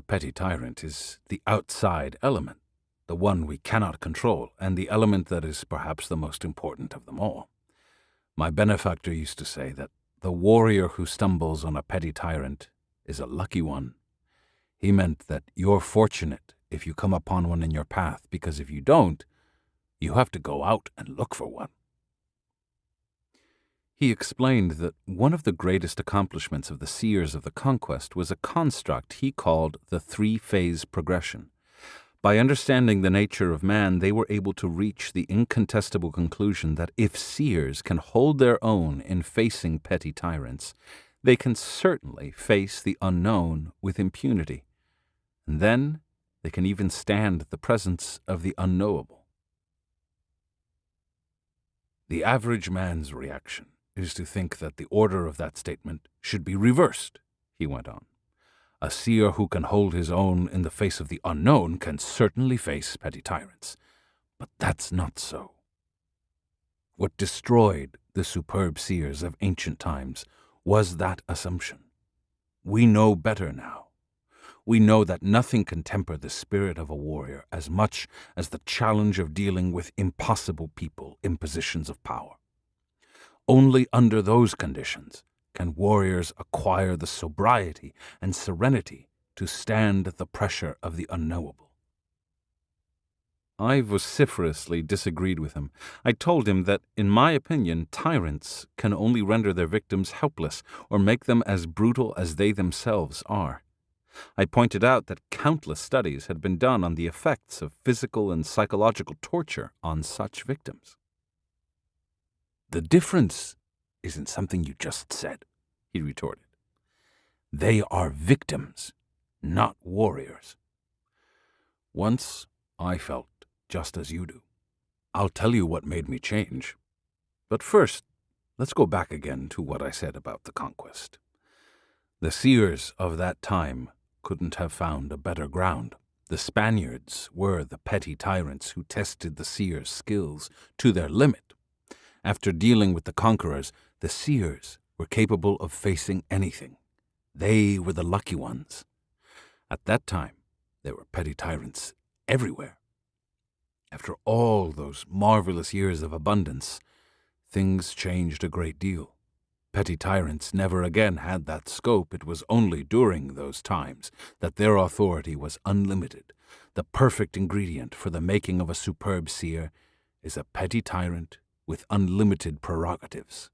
petty tyrant is the outside element, the one we cannot control, and the element that is perhaps the most important of them all. My benefactor used to say that the warrior who stumbles on a petty tyrant is a lucky one. He meant that you're fortunate if you come upon one in your path, because if you don't, you have to go out and look for one. He explained that one of the greatest accomplishments of the seers of the conquest was a construct he called the three-phase progression. By understanding the nature of man, they were able to reach the incontestable conclusion that if seers can hold their own in facing petty tyrants, they can certainly face the unknown with impunity. And then they can even stand the presence of the unknowable. The average man's reaction is to think that the order of that statement should be reversed, he went on. A seer who can hold his own in the face of the unknown can certainly face petty tyrants. But that's not so. What destroyed the superb seers of ancient times was that assumption. We know better now. We know that nothing can temper the spirit of a warrior as much as the challenge of dealing with impossible people in positions of power. Only under those conditions can warriors acquire the sobriety and serenity to stand the pressure of the unknowable. I vociferously disagreed with him. I told him that, in my opinion, tyrants can only render their victims helpless or make them as brutal as they themselves are. I pointed out that countless studies had been done on the effects of physical and psychological torture on such victims. The difference isn't something you just said, he retorted. They are victims, not warriors. Once I felt just as you do. I'll tell you what made me change. But first, let's go back again to what I said about the conquest. The seers of that time couldn't have found a better ground. The Spaniards were the petty tyrants who tested the seers' skills to their limit. After dealing with the conquerors, the seers were capable of facing anything. They were the lucky ones. At that time, there were petty tyrants everywhere. After all those marvelous years of abundance, things changed a great deal. Petty tyrants never again had that scope. It was only during those times that their authority was unlimited. The perfect ingredient for the making of a superb seer is a petty tyrant with unlimited prerogatives.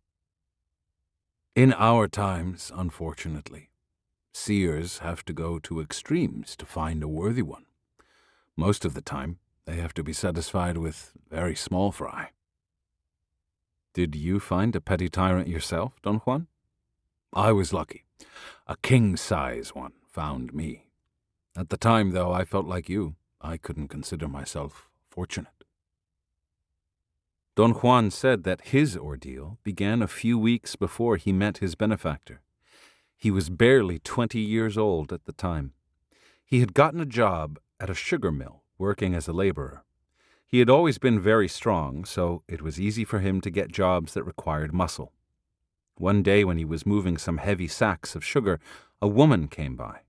In our times, unfortunately, seers have to go to extremes to find a worthy one. Most of the time, they have to be satisfied with very small fry. Did you find a petty tyrant yourself, Don Juan? I was lucky. A king-size one found me. At the time, though, I felt like you. I couldn't consider myself fortunate. Don Juan said that his ordeal began a few weeks before he met his benefactor. He was barely 20 years old at the time. He had gotten a job at a sugar mill, working as a laborer. He had always been very strong, so it was easy for him to get jobs that required muscle. One day when he was moving some heavy sacks of sugar, a woman came by.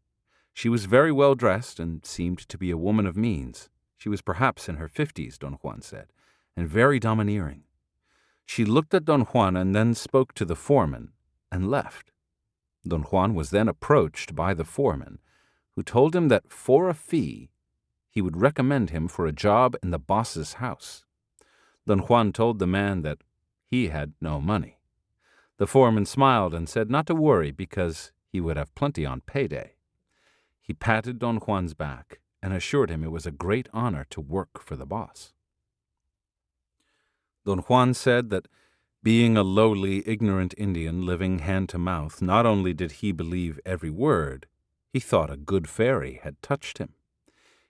She was very well dressed and seemed to be a woman of means. She was perhaps in her 50s, Don Juan said, and very domineering. She looked at Don Juan and then spoke to the foreman and left. Don Juan was then approached by the foreman, who told him that for a fee, he would recommend him for a job in the boss's house. Don Juan told the man that he had no money. The foreman smiled and said not to worry because he would have plenty on payday. He patted Don Juan's back and assured him it was a great honor to work for the boss. Don Juan said that, being a lowly, ignorant Indian living hand-to-mouth, not only did he believe every word, he thought a good fairy had touched him.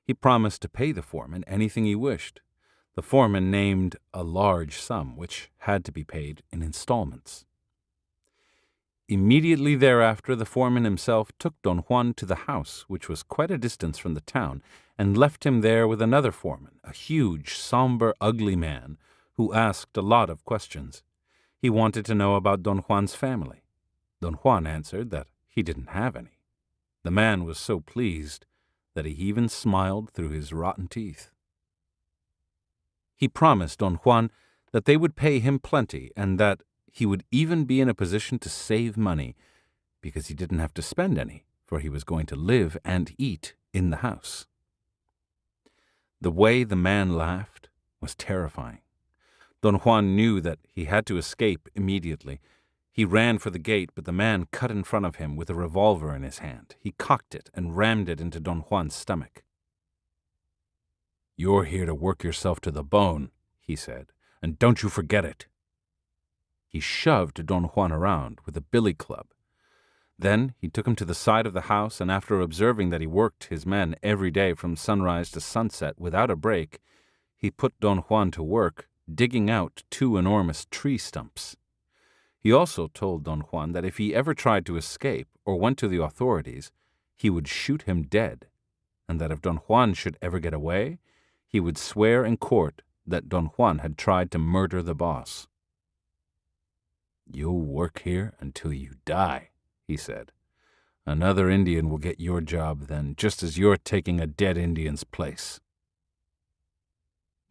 He promised to pay the foreman anything he wished. The foreman named a large sum, which had to be paid in installments. Immediately thereafter, the foreman himself took Don Juan to the house, which was quite a distance from the town, and left him there with another foreman, a huge, somber, ugly man, who asked a lot of questions. He wanted to know about Don Juan's family. Don Juan answered that he didn't have any. The man was so pleased that he even smiled through his rotten teeth. He promised Don Juan that they would pay him plenty and that he would even be in a position to save money because he didn't have to spend any, for he was going to live and eat in the house. The way the man laughed was terrifying. Don Juan knew that he had to escape immediately. He ran for the gate, but the man cut in front of him with a revolver in his hand. He cocked it and rammed it into Don Juan's stomach. "You're here to work yourself to the bone," he said, "and don't you forget it." He shoved Don Juan around with a billy club. Then he took him to the side of the house, and after observing that he worked his men every day from sunrise to sunset without a break, he put Don Juan to work digging out 2 enormous tree stumps. He also told Don Juan that if he ever tried to escape or went to the authorities, he would shoot him dead, and that if Don Juan should ever get away, he would swear in court that Don Juan had tried to murder the boss. "You'll work here until you die," he said. "Another Indian will get your job then, just as you're taking a dead Indian's place."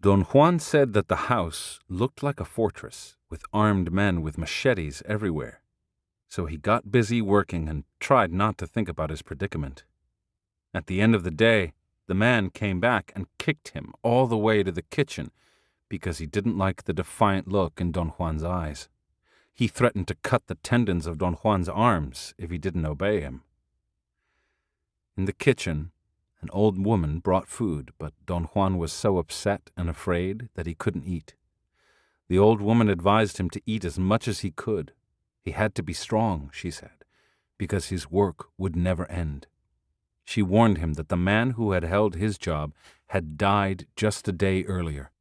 Don Juan said that the house looked like a fortress, with armed men with machetes everywhere. So he got busy working and tried not to think about his predicament. At the end of the day, the man came back and kicked him all the way to the kitchen because he didn't like the defiant look in Don Juan's eyes. He threatened to cut the tendons of Don Juan's arms if he didn't obey him. In the kitchen, an old woman brought food, but Don Juan was so upset and afraid that he couldn't eat. The old woman advised him to eat as much as he could. He had to be strong, she said, because his work would never end. She warned him that the man who had held his job had died just a day earlier.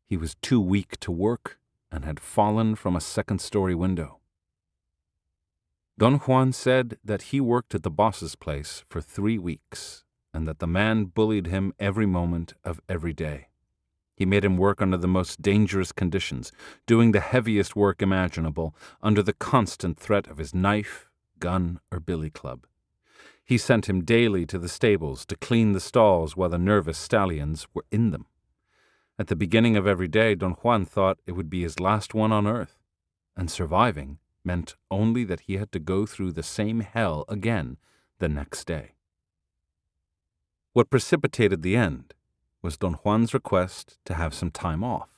He was too weak to work and had fallen from a second-story window. Don Juan said that he worked at the boss's place for 3 weeks and that the man bullied him every moment of every day. He made him work under the most dangerous conditions, doing the heaviest work imaginable, under the constant threat of his knife, gun, or billy club. He sent him daily to the stables to clean the stalls while the nervous stallions were in them. At the beginning of every day, Don Juan thought it would be his last one on earth, and surviving meant only that he had to go through the same hell again the next day. What precipitated the end was Don Juan's request to have some time off.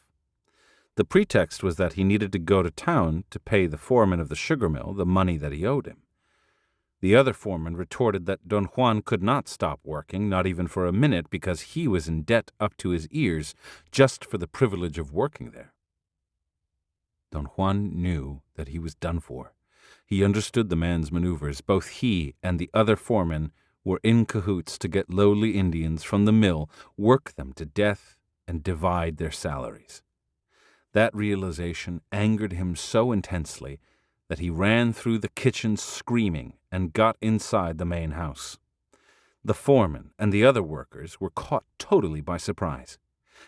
The pretext was that he needed to go to town to pay the foreman of the sugar mill the money that he owed him. The other foreman retorted that Don Juan could not stop working, not even for a minute, because he was in debt up to his ears just for the privilege of working there. Don Juan knew that he was done for. He understood the man's maneuvers. Both he and the other foreman were in cahoots to get lowly Indians from the mill, work them to death, and divide their salaries. That realization angered him so intensely that he ran through the kitchen screaming and got inside the main house. The foreman and the other workers were caught totally by surprise.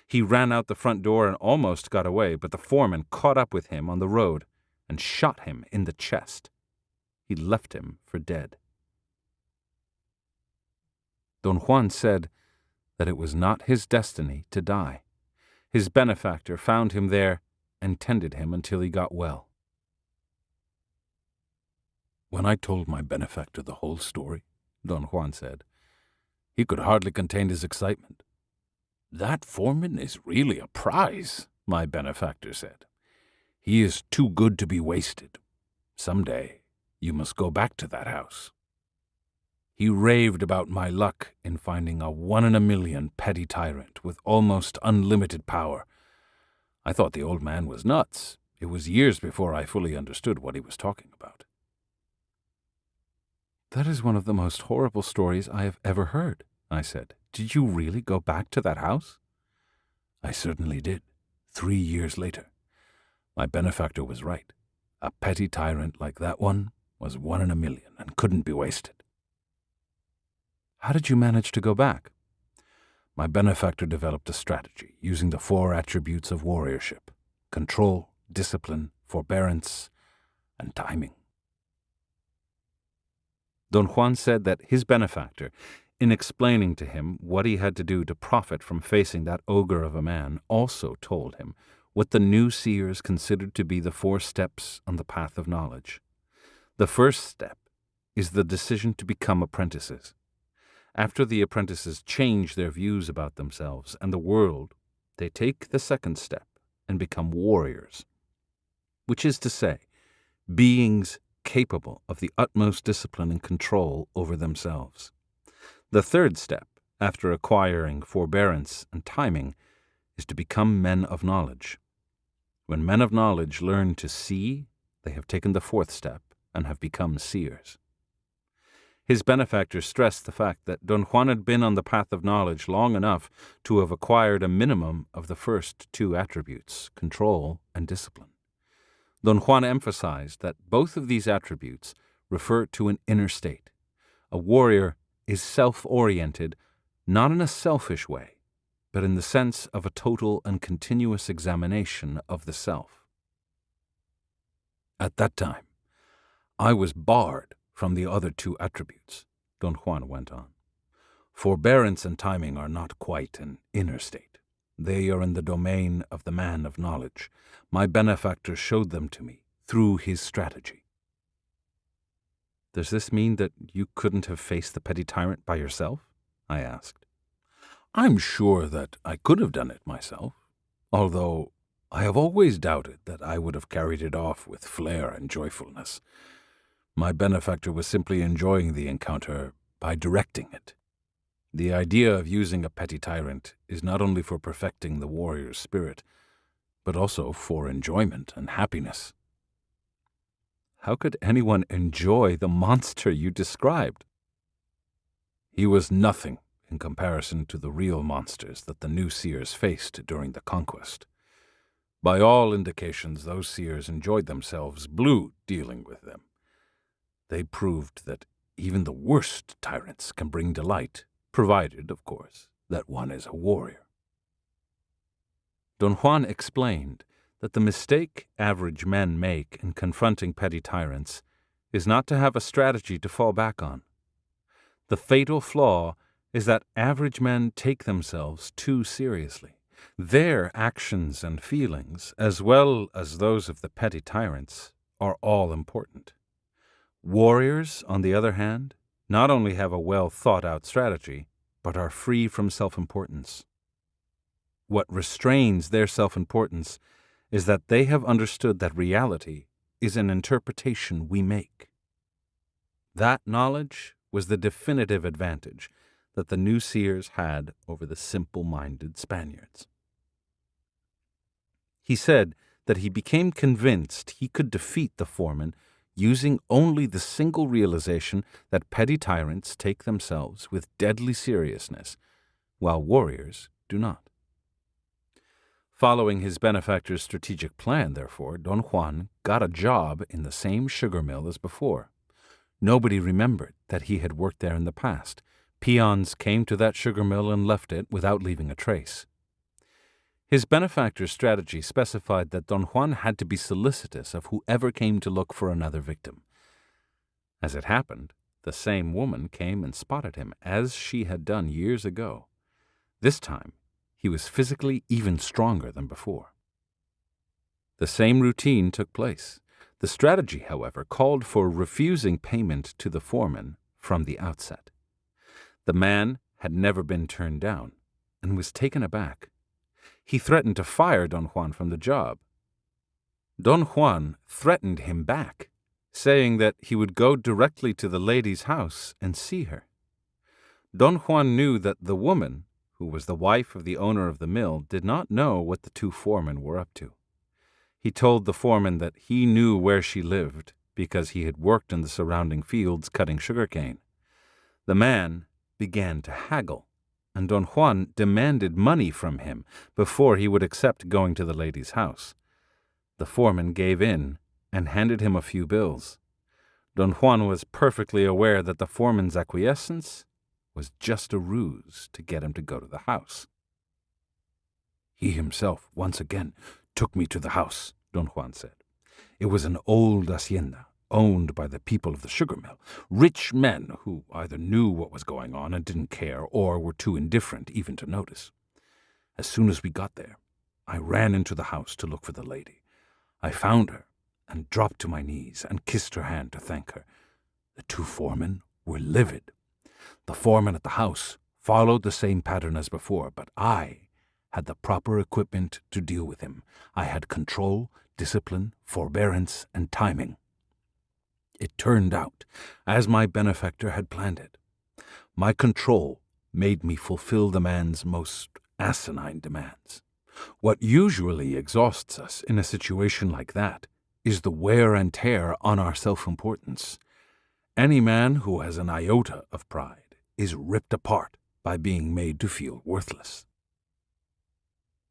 He ran out the front door and almost got away, but the foreman caught up with him on the road and shot him in the chest. He left him for dead. Don Juan said that it was not his destiny to die. His benefactor found him there and tended him until he got well. "When I told my benefactor the whole story," Don Juan said, "he could hardly contain his excitement. 'That foreman is really a prize,' my benefactor said. 'He is too good to be wasted. Someday you must go back to that house.' He raved about my luck in finding a 1 in a million petty tyrant with almost unlimited power. I thought the old man was nuts. It was years before I fully understood what he was talking about." "That is one of the most horrible stories I have ever heard," I said. "Did you really go back to that house?" "I certainly did, 3 years later. My benefactor was right. A petty tyrant like that one was 1 in a million and couldn't be wasted." "How did you manage to go back?" My benefactor developed a strategy using the 4 attributes of warriorship: control, discipline, forbearance, and timing. Don Juan said that his benefactor, in explaining to him what he had to do to profit from facing that ogre of a man, also told him what the new seers considered to be the 4 steps on the path of knowledge. The first step is the decision to become apprentices. After the apprentices change their views about themselves and the world, they take the second step and become warriors, which is to say, beings capable of the utmost discipline and control over themselves. The third step, after acquiring forbearance and timing, is to become men of knowledge. When men of knowledge learn to see, they have taken the 4th step and have become seers. His benefactor stressed the fact that Don Juan had been on the path of knowledge long enough to have acquired a minimum of the first 2 attributes, control and discipline. Don Juan emphasized that both of these attributes refer to an inner state. A warrior is self-oriented, not in a selfish way, but in the sense of a total and continuous examination of the self. At that time, I was barred from the other 2 attributes, Don Juan went on. Forbearance and timing are not quite an inner state. They are in the domain of the man of knowledge. My benefactor showed them to me through his strategy. Does this mean that you couldn't have faced the petty tyrant by yourself? I asked. I'm sure that I could have done it myself, although I have always doubted that I would have carried it off with flair and joyfulness. My benefactor was simply enjoying the encounter by directing it. The idea of using a petty tyrant is not only for perfecting the warrior's spirit, but also for enjoyment and happiness. How could anyone enjoy the monster you described? He was nothing in comparison to the real monsters that the new seers faced during the conquest. By all indications, those seers enjoyed themselves blue dealing with them. They proved that even the worst tyrants can bring delight, provided, of course, that one is a warrior. Don Juan explained that the mistake average men make in confronting petty tyrants is not to have a strategy to fall back on. The fatal flaw is that average men take themselves too seriously. Their actions and feelings, as well as those of the petty tyrants, are all important. Warriors, on the other hand, not only have a well-thought-out strategy, but are free from self-importance. What restrains their self-importance is that they have understood that reality is an interpretation we make. That knowledge was the definitive advantage that the new seers had over the simple-minded Spaniards. He said that he became convinced he could defeat the foreman using only the single realization that petty tyrants take themselves with deadly seriousness, while warriors do not. Following his benefactor's strategic plan, therefore, Don Juan got a job in the same sugar mill as before. Nobody remembered that he had worked there in the past. Peons came to that sugar mill and left it without leaving a trace. His benefactor's strategy specified that Don Juan had to be solicitous of whoever came to look for another victim. As it happened, the same woman came and spotted him, as she had done years ago. This time, he was physically even stronger than before. The same routine took place. The strategy, however, called for refusing payment to the foreman from the outset. The man had never been turned down and was taken aback. He threatened to fire Don Juan from the job. Don Juan threatened him back, saying that he would go directly to the lady's house and see her. Don Juan knew that the woman, who was the wife of the owner of the mill, did not know what the 2 foremen were up to. He told the foreman that he knew where she lived because he had worked in the surrounding fields cutting sugarcane. The man began to haggle, and Don Juan demanded money from him before he would accept going to the lady's house. The foreman gave in and handed him a few bills. Don Juan was perfectly aware that the foreman's acquiescence was just a ruse to get him to go to the house. He himself once again took me to the house, Don Juan said. It was an old hacienda, owned by the people of the sugar mill, rich men who either knew what was going on and didn't care, or were too indifferent even to notice. As soon as we got there, I ran into the house to look for the lady. I found her and dropped to my knees and kissed her hand to thank her. The two foremen were livid. The foreman at the house followed the same pattern as before, but I had the proper equipment to deal with him. I had control, discipline, forbearance, and timing. It turned out as my benefactor had planned it. My control made me fulfill the man's most asinine demands. What usually exhausts us in a situation like that is the wear and tear on our self-importance. Any man who has an iota of pride is ripped apart by being made to feel worthless.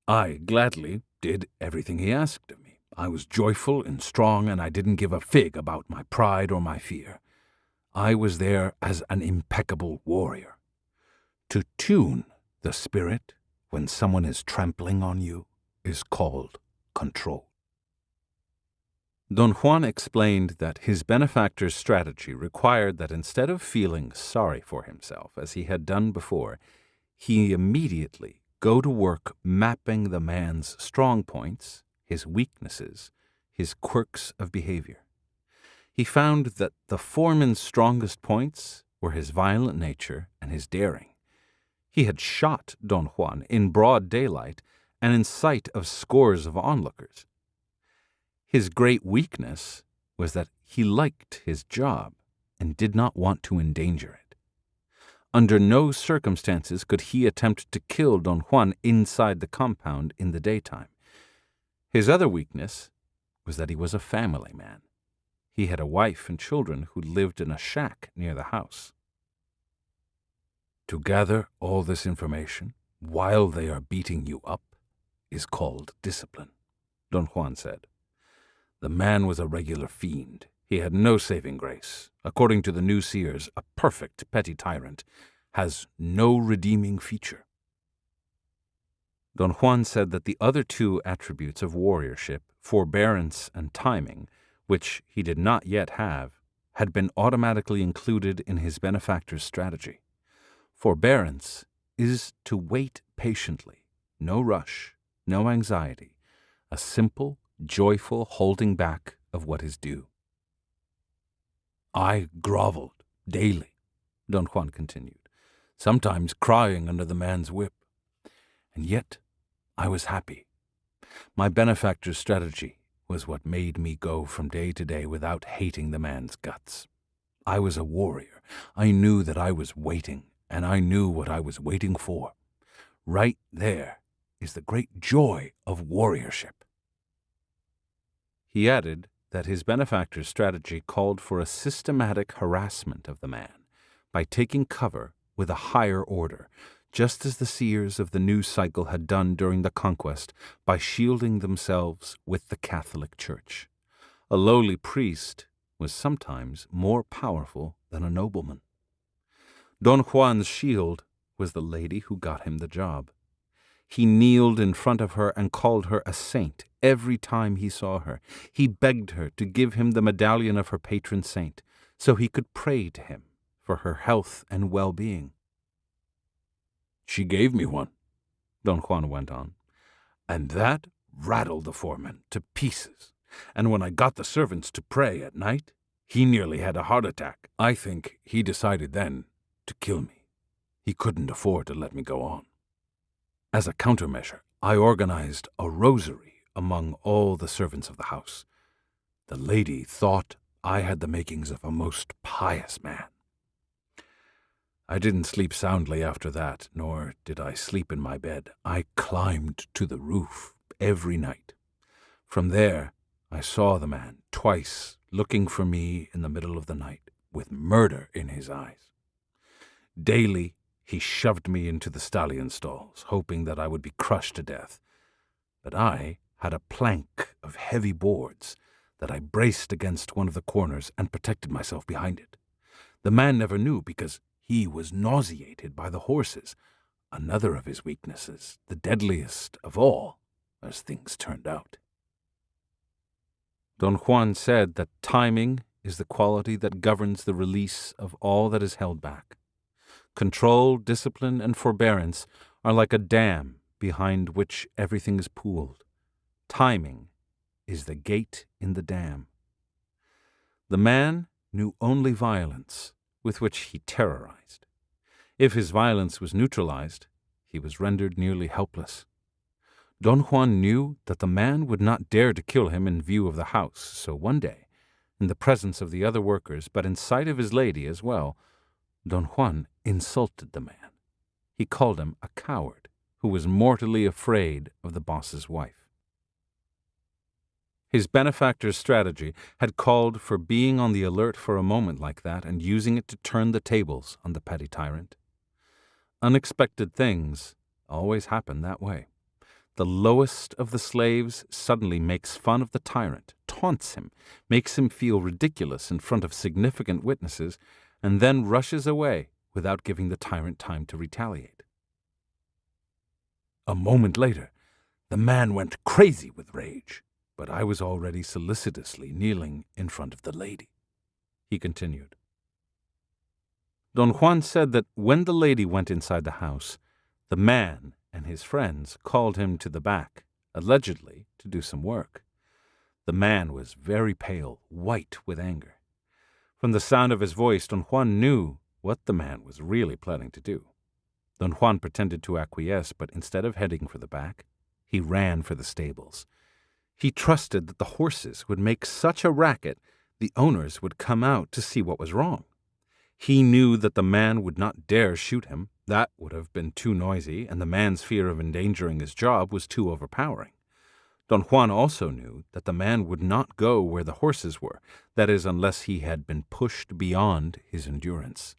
I gladly did everything he asked of me. I was joyful and strong, and I didn't give a fig about my pride or my fear. I was there as an impeccable warrior. To tune the spirit when someone is trampling on you is called control. Don Juan explained that his benefactor's strategy required that instead of feeling sorry for himself, as he had done before, he immediately go to work mapping the man's strong points, his weaknesses, his quirks of behavior. He found that the foreman's strongest points were his violent nature and his daring. He had shot Don Juan in broad daylight and in sight of scores of onlookers. His great weakness was that he liked his job and did not want to endanger it. Under no circumstances could he attempt to kill Don Juan inside the compound in the daytime. His other weakness was that he was a family man. He had a wife and children who lived in a shack near the house. To gather all this information while they are beating you up is called discipline, Don Juan said. The man was a regular fiend. He had no saving grace. According to the new seers, a perfect petty tyrant has no redeeming feature. Don Juan said that the other two attributes of warriorship, forbearance and timing, which he did not yet have, had been automatically included in his benefactor's strategy. Forbearance is to wait patiently, no rush, no anxiety, a simple, joyful holding back of what is due. I groveled daily, Don Juan continued, sometimes crying under the man's whip. And yet I was happy. My benefactor's strategy was what made me go from day to day without hating the man's guts. I was a warrior. I knew that I was waiting, and I knew what I was waiting for. Right there is the great joy of warriorship. He added that his benefactor's strategy called for a systematic harassment of the man by taking cover with a higher order, just as the seers of the new cycle had done during the conquest by shielding themselves with the Catholic Church. A lowly priest was sometimes more powerful than a nobleman. Don Juan's shield was the lady who got him the job. He kneeled in front of her and called her a saint every time he saw her. He begged her to give him the medallion of her patron saint so he could pray to him for her health and well-being. She gave me one, Don Juan went on, and that rattled the foreman to pieces. And when I got the servants to pray at night, he nearly had a heart attack. I think he decided then to kill me. He couldn't afford to let me go on. As a countermeasure, I organized a rosary among all the servants of the house. The lady thought I had the makings of a most pious man. I didn't sleep soundly after that, nor did I sleep in my bed. I climbed to the roof every night. From there, I saw the man twice looking for me in the middle of the night, with murder in his eyes. Daily, he shoved me into the stallion stalls, hoping that I would be crushed to death. But I had a plank of heavy boards that I braced against one of the corners and protected myself behind it. The man never knew because he was nauseated by the horses, another of his weaknesses, the deadliest of all, as things turned out. Don Juan said that timing is the quality that governs the release of all that is held back. Control, discipline, and forbearance are like a dam behind which everything is pooled. Timing is the gate in the dam. The man knew only violence, with which he terrorized. If his violence was neutralized, he was rendered nearly helpless. Don Juan knew that the man would not dare to kill him in view of the house, so one day, in the presence of the other workers, but in sight of his lady as well, Don Juan insulted the man. He called him a coward who was mortally afraid of the boss's wife. His benefactor's strategy had called for being on the alert for a moment like that and using it to turn the tables on the petty tyrant. Unexpected things always happen that way. The lowest of the slaves suddenly makes fun of the tyrant, taunts him, makes him feel ridiculous in front of significant witnesses, and then rushes away without giving the tyrant time to retaliate. A moment later, the man went crazy with rage, but I was already solicitously kneeling in front of the lady. He continued. Don Juan said that when the lady went inside the house, the man and his friends called him to the back, allegedly to do some work. The man was very pale, white with anger. From the sound of his voice, Don Juan knew what the man was really planning to do. Don Juan pretended to acquiesce, but instead of heading for the back, he ran for the stables. He trusted that the horses would make such a racket the owners would come out to see what was wrong. He knew that the man would not dare shoot him. That would have been too noisy, and the man's fear of endangering his job was too overpowering. Don Juan also knew that the man would not go where the horses were, that is, unless he had been pushed beyond his endurance.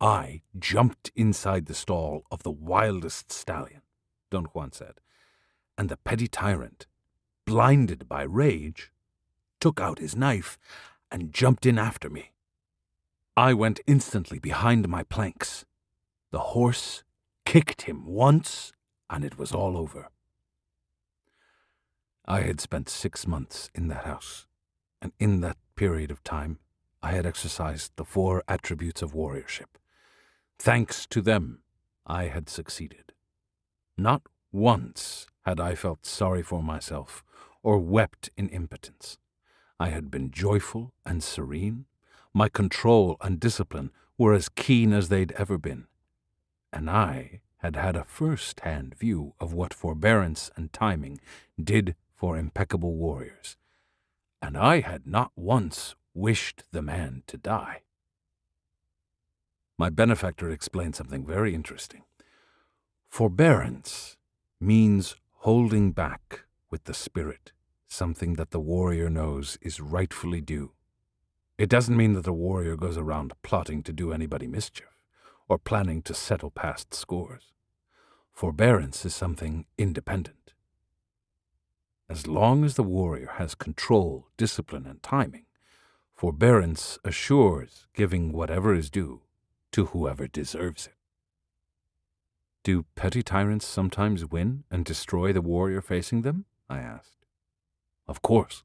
I jumped inside the stall of the wildest stallion, Don Juan said, and the petty tyrant, blinded by rage, took out his knife and jumped in after me. I went instantly behind my planks. The horse kicked him once, and it was all over. I had spent 6 months in that house, and in that period of time, I had exercised the 4 attributes of warriorship. Thanks to them, I had succeeded. Not once had I felt sorry for myself or wept in impotence. I had been joyful and serene. My control and discipline were as keen as they'd ever been, and I had had a first-hand view of what forbearance and timing did for impeccable warriors, and I had not once wished the man to die. My benefactor explained something very interesting. Forbearance means holding back with the spirit something that the warrior knows is rightfully due. It doesn't mean that the warrior goes around plotting to do anybody mischief or planning to settle past scores. Forbearance is something independent. As long as the warrior has control, discipline, and timing, forbearance assures giving whatever is due to whoever deserves it. Do petty tyrants sometimes win and destroy the warrior facing them? I asked. Of course.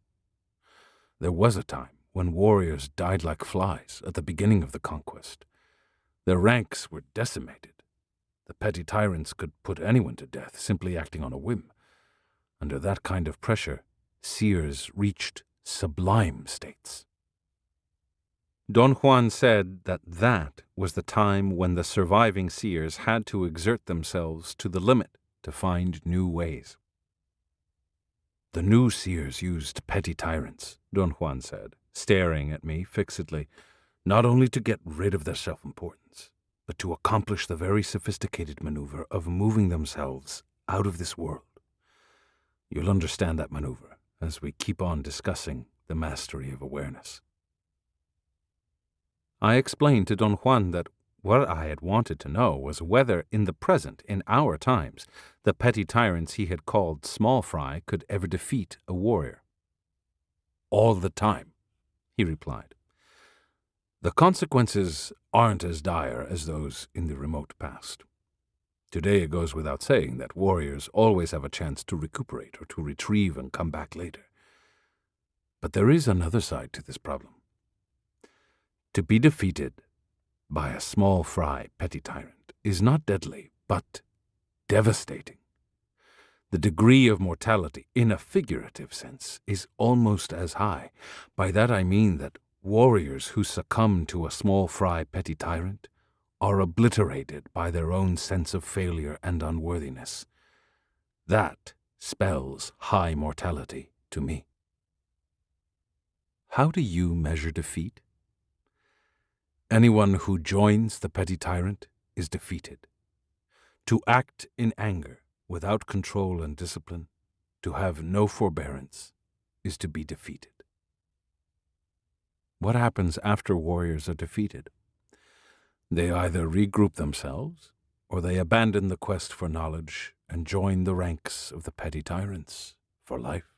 There was a time when warriors died like flies at the beginning of the conquest. Their ranks were decimated. The petty tyrants could put anyone to death simply acting on a whim. Under that kind of pressure, seers reached sublime states. Don Juan said that was the time when the surviving seers had to exert themselves to the limit to find new ways. The new seers used petty tyrants, Don Juan said, staring at me fixedly, not only to get rid of their self-importance, but to accomplish the very sophisticated maneuver of moving themselves out of this world. You'll understand that maneuver as we keep on discussing the mastery of awareness. I explained to Don Juan that what I had wanted to know was whether, in the present, in our times, the petty tyrants he had called small fry could ever defeat a warrior. All the time, he replied. The consequences aren't as dire as those in the remote past. Today it goes without saying that warriors always have a chance to recuperate or to retrieve and come back later. But there is another side to this problem. To be defeated by a small fry petty tyrant is not deadly, but devastating. The degree of mortality, in a figurative sense, is almost as high. By that I mean that warriors who succumb to a small fry petty tyrant are obliterated by their own sense of failure and unworthiness. That spells high mortality to me. How do you measure defeat? Anyone who joins the petty tyrant is defeated. To act in anger, without control and discipline, to have no forbearance, is to be defeated. What happens after warriors are defeated? They either regroup themselves, or they abandon the quest for knowledge and join the ranks of the petty tyrants for life.